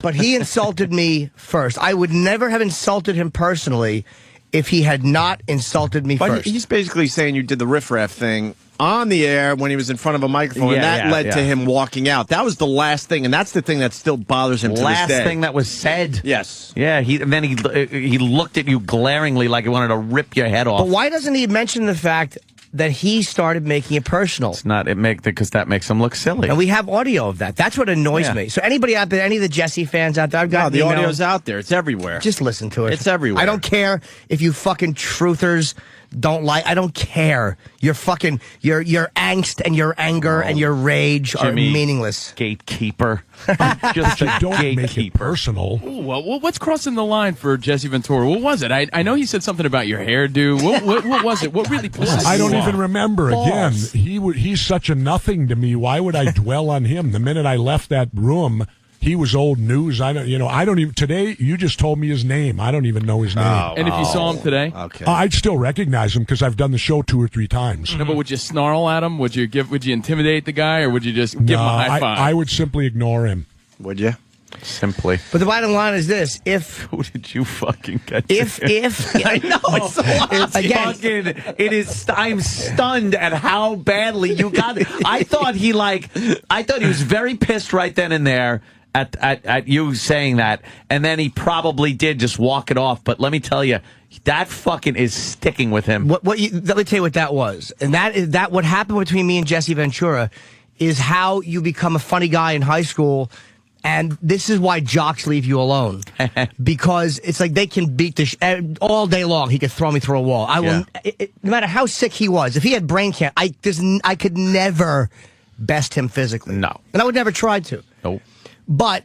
But he insulted me first. I would never have insulted him personally if he had not insulted me first. He's basically saying you did the riffraff thing on the air when he was in front of a microphone, and that led to him walking out. That was the last thing, and that's the thing that still bothers him to this day. Last thing that was said. Yes. Yeah, and then he looked at you glaringly like he wanted to rip your head off. But why doesn't he mention the fact that he started making it personal? It's not because that makes him look silly. And we have audio of that. That's what annoys me. So anybody out there, any of the Jesse fans out there, I've got the audio's out there. It's everywhere. Just listen to it. It's everywhere. I don't care if you fucking truthers don't like. I don't care. Your fucking your angst and your anger and your rage are meaningless. Gatekeeper. Just a don't make it personal. Ooh, well, what's crossing the line for Jesse Ventura? What was it? I know he said something about your hairdo. What was it? What really pissed I don't you off? even remember. Balls. Again, he's such a nothing to me. Why would I dwell on him? The minute I left that room, he was old news. I don't even. Today, you just told me his name. I don't even know his name. And if you saw him today, okay, I'd still recognize him because I've done the show 2 or 3 times. No, but would you snarl at him? Would you intimidate the guy, or would you just give him a high five? I would simply ignore him. Would you? Simply. But the bottom line is this: who did you fucking get? I know I'm stunned at how badly you got it. I thought he was very pissed right then and there at you saying that, and then he probably did just walk it off. But let me tell you, that fucking is sticking with him. Let me tell you what that was, and that what happened between me and Jesse Ventura is how you become a funny guy in high school. And this is why jocks leave you alone, because it's like they can beat the all day long. He could throw me through a wall. I will, no matter how sick he was. If he had brain cancer, I could never best him physically. No, and I would never try to. Nope. But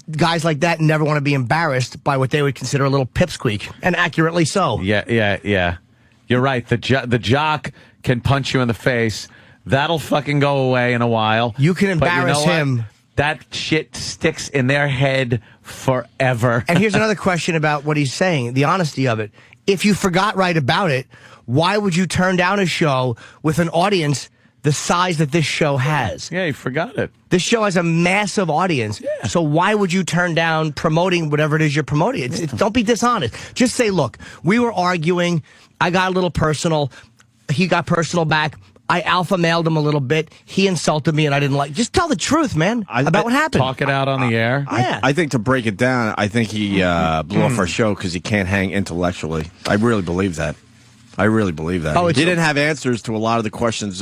guys like that never want to be embarrassed by what they would consider a little pipsqueak, and accurately so. Yeah. You're right. The jock can punch you in the face. That'll fucking go away in a while. You can embarrass him. That shit sticks in their head forever. And here's another question about what he's saying, the honesty of it. If you forgot right about it, why would you turn down a show with an audience the size that this show has? Yeah, you forgot it. This show has a massive audience. Yeah. So why would you turn down promoting whatever it is you're promoting? Don't be dishonest. Just say, look, we were arguing. I got a little personal. He got personal back. I alpha mailed him a little bit. He insulted me, and I didn't like. Just tell the truth, man, about what happened. Talk it out on the air. I think to break it down, I think he blew off our show because he can't hang intellectually. I really believe that. He didn't have answers to a lot of the questions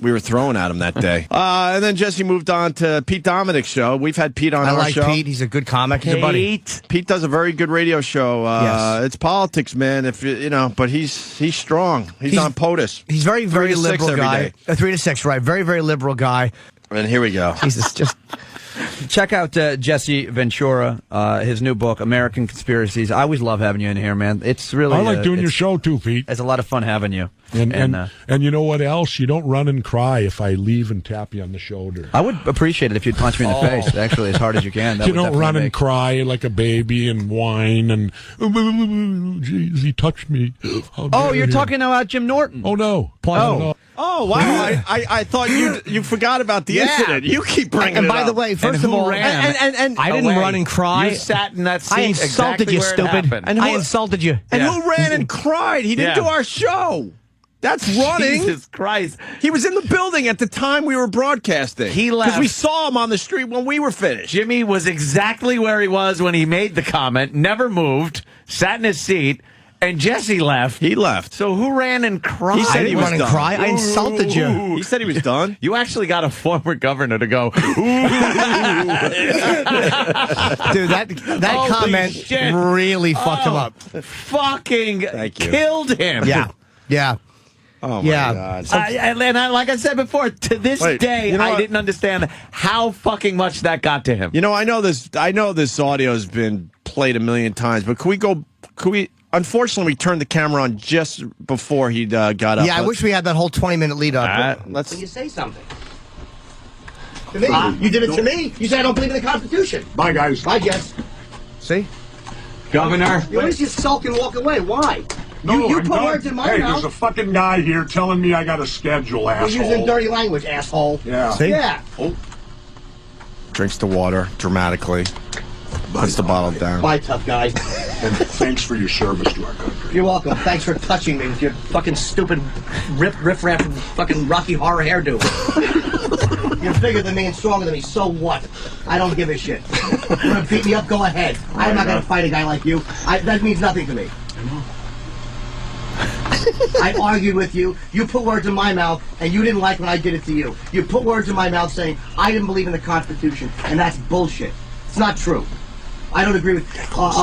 we were throwing at him that day. And then Jesse moved on to Pete Dominick's show. We've had Pete on our show. I like Pete. He's a good comic. He's a buddy. Pete does a very good radio show. Yes. It's politics, man. But he's strong. He's on POTUS. He's very, very liberal guy. 3 to 6, right? Very, very liberal guy. And here we go. Jesus, just check out Jesse Ventura, his new book, American Conspiracies. I always love having you in here, man. It's really I like doing your show too, Pete. It's a lot of fun having you. And you know what else? You don't run and cry if I leave and tap you on the shoulder. I would appreciate it if you'd punch me in the face, actually, as hard as you can. You don't run and cry like a baby and whine and, geez, he touched me. Oh, you're talking about Jim Norton. Oh, no. Oh, wow. I thought you forgot about the incident. You keep bringing it up. And by the way, first of all, and I didn't run and cry. You sat in that seat. I insulted you, stupid. And I insulted you. And who ran and cried? He didn't do our show. That's running. Jesus Christ. He was in the building at the time we were broadcasting. He left. Because we saw him on the street when we were finished. Jimmy was exactly where he was when he made the comment, never moved, sat in his seat, and Jesse left. He left. So who ran and cried? He said he was done. Cry. I insulted you. He said he was done. You actually got a former governor to go, Dude, that comment really fucked him up. Fucking killed him. Yeah. Oh, my God. Like I said before, to this day, I didn't understand how fucking much that got to him. You know, I know this audio has been played a million times, but could we unfortunately we turned the camera on just before he got up. Yeah, I wish we had that whole 20-minute lead up. Let's. Can you say something? To me. You did it to me. You said I don't believe in the Constitution. Bye, guys. Bye, Jess. See? Governor. You always just sulk and walk away. Why? No, you put words in my mouth. There's a fucking guy here telling me I got a schedule, asshole. You're using dirty language, asshole. Yeah. See? Yeah. Oh. drinks the water dramatically, puts the bottle down. Bye, tough guy. And thanks for your service to our country. You're welcome. Thanks for touching me with your fucking stupid riff-raff fucking Rocky Horror hairdo. You're bigger than me and stronger than me, so what? I don't give a shit. You want to beat me up? Go ahead. I'm not going to fight a guy like you. That means nothing to me. I know. I argued with you. You put words in my mouth, and you didn't like when I did it to you. You put words in my mouth saying I didn't believe in the Constitution, and that's bullshit. It's not true. I don't agree with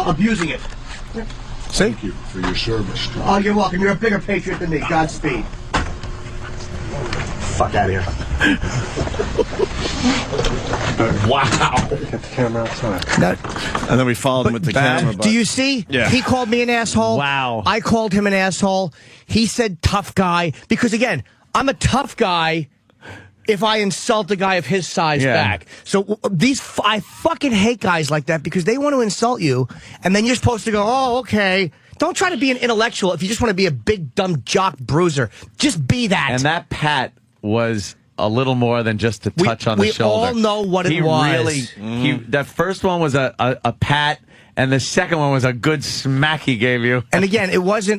abusing it. Thank you for your service. Oh, you're welcome. You're a bigger patriot than me. Godspeed. Fuck out of here. Wow. Get the camera outside. And then we followed him with the camera. Do you see? Yeah. He called me an asshole. Wow. I called him an asshole. He said tough guy. Because, again, I'm a tough guy if I insult a guy of his size back. So I fucking hate guys like that because they want to insult you, and then you're supposed to go, oh, okay. Don't try to be an intellectual if you just want to be a big, dumb jock bruiser. Just be that. And that pat was a little more than just a touch on the shoulder. We all know what it was. That first one was a pat, and the second one was a good smack he gave you. And again,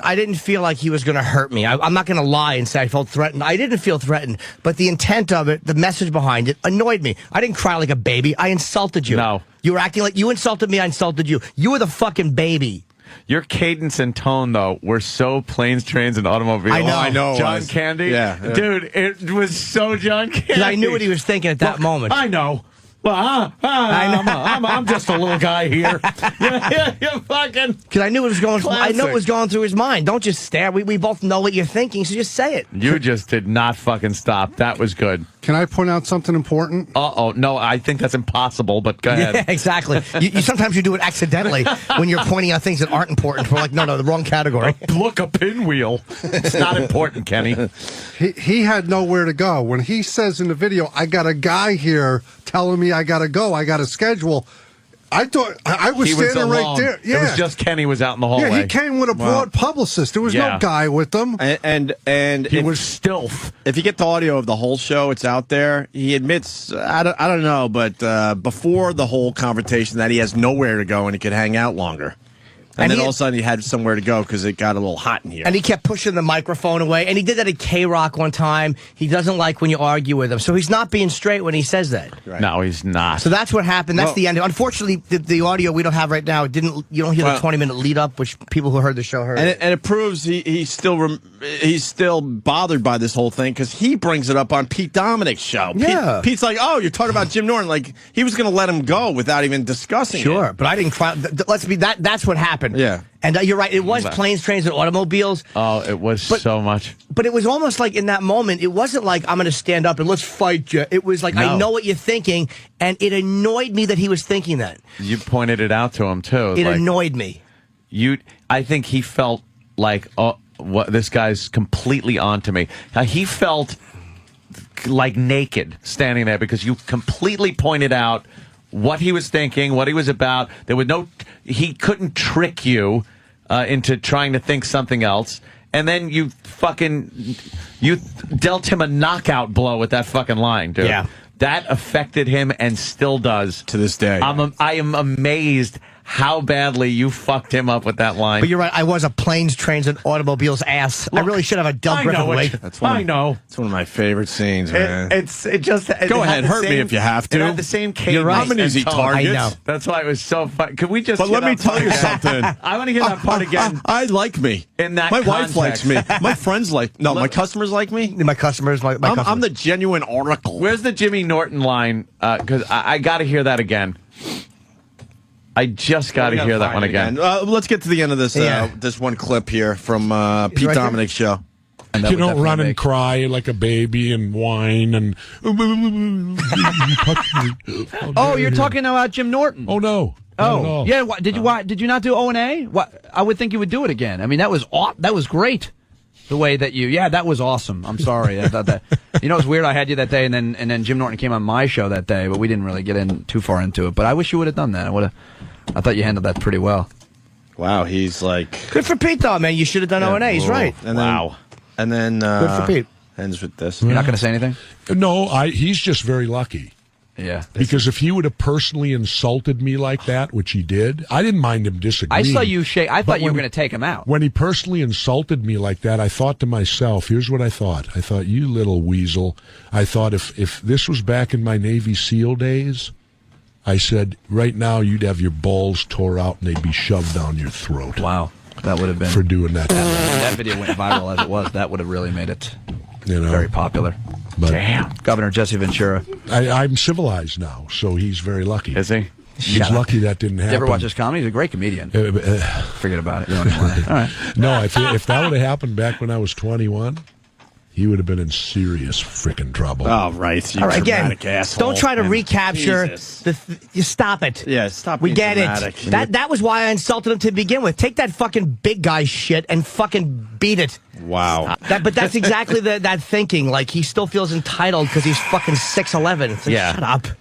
I didn't feel like he was going to hurt me. I'm not going to lie and say I felt threatened. I didn't feel threatened, but the intent of it, the message behind it, annoyed me. I didn't cry like a baby. I insulted you. No. You were acting like you insulted me, I insulted you. You were the fucking baby. Your cadence and tone, though, were so planes, trains, and automobiles. I know. John Candy? Yeah. Dude, it was so John Candy. Because I knew what he was thinking at that moment. I know. Well, I'm just a little guy here. You fucking. Because I knew it was going. I know Classic. it was going through his mind. Don't just stare. We both know what you're thinking, so just say it. You just did not fucking stop. That was good. Can I point out something important? Uh-oh. No, I think that's impossible, but go ahead. Yeah, exactly. you sometimes you do it accidentally when you're pointing out things that aren't important. We're like, no, the wrong category. Look, a pinwheel. It's not important, Kenny. He had nowhere to go. When he says in the video, I got a guy here telling me I got to go, I got a schedule, I thought I was standing right there. Yeah. It was just Kenny was out in the hallway. Yeah, he came with a broad publicist. There was no guy with them. And He was stealth. if you get the audio of the whole show, it's out there. He admits, I don't know, but before the whole confrontation, that he has nowhere to go and he could hang out longer. And then all of a sudden he had somewhere to go because it got a little hot in here. And he kept pushing the microphone away. And he did that at K-Rock one time. He doesn't like when you argue with him. So he's not being straight when he says that. Right. No, he's not. So that's what happened. That's the end. Unfortunately, the audio we don't have right now, you don't hear the 20-minute lead up, which people who heard the show heard. And it proves he's still bothered by this whole thing because he brings it up on Pete Dominick's show. Yeah. Pete's like, oh, you're talking about Jim Norton. Like, he was going to let him go without even discussing it. Sure, but I didn't cry. Let's be that. That's what happened. Yeah. And you're right. It was planes, trains, and automobiles. Oh, it was so much. But it was almost like in that moment, it wasn't like I'm going to stand up and let's fight you. It was like I know what you're thinking, and it annoyed me that he was thinking that. You pointed it out to him too. It annoyed me. I think he felt like, oh, what, this guy's completely onto me. He felt like naked standing there because you completely pointed out what he was thinking, what he was about. He couldn't trick you into trying to think something else. And then you dealt him a knockout blow with that fucking line, dude. Yeah. That affected him and still does. To this day. I am amazed how badly you fucked him up with that line. But you're right. I was a planes, trains, and automobiles ass. I really should have a Del Griffin weight. It's one of my favorite scenes, man. It just Go ahead, hurt me if you have to. It had the same cadence. You're right. I'm an easy and tone. target. I know. That's why it was so fun. Could we just? But let me tell you something. I want to hear that part again. I like me. In that my wife likes me. context. My friends like. No, my customers like me. My customers, my customers. I'm the genuine oracle. Where's the Jimmy Norton line? Because I got to hear that again. I just got to hear that one again. Let's get to the end of this this one clip here from Pete Dominick's show. You don't run and cry like a baby and whine and. Oh, you're talking about Jim Norton. Oh no. Oh, yeah. Did you not do O&A? What? I would think you would do it again. I mean, that was great. The way that that was awesome. I'm sorry. I thought that. You know, it was weird. I had you that day, and then Jim Norton came on my show that day, but we didn't really get in too far into it. But I wish you would have done that. I thought you handled that pretty well. Wow, he's like good for Pete, though, man. You should have done O&A. He's right. And then good for Pete. Ends with this. You're not going to say anything? No, he's just very lucky. Yeah. Because if he would have personally insulted me like that, which he did, I didn't mind him disagreeing. I saw you shake. I thought you were going to take him out. When he personally insulted me like that, I thought to myself, here's what I thought. I thought, you little weasel. I thought if this was back in my Navy SEAL days, I said, right now you'd have your balls tore out and they'd be shoved down your throat. Wow. That would have been... For doing that. That video went viral as it was. That would have really made it very popular. But damn. Governor Jesse Ventura. I'm civilized now, so he's very lucky. Is he? He's lucky that didn't happen. Did you ever watch his comedy? He's a great comedian. Forget about it. You don't even want to. All right. No, if that would have happened back when I was 21, he would have been in serious freaking trouble. Oh, right. You All right, again, asshole. don't try to recapture you stop it. Yeah, stop We being get dramatic. it. That was why I insulted him to begin with. Take that fucking big guy shit and fucking beat it. Wow. But that's exactly that thinking. Like, he still feels entitled because he's fucking 6'11". It's like, shut up.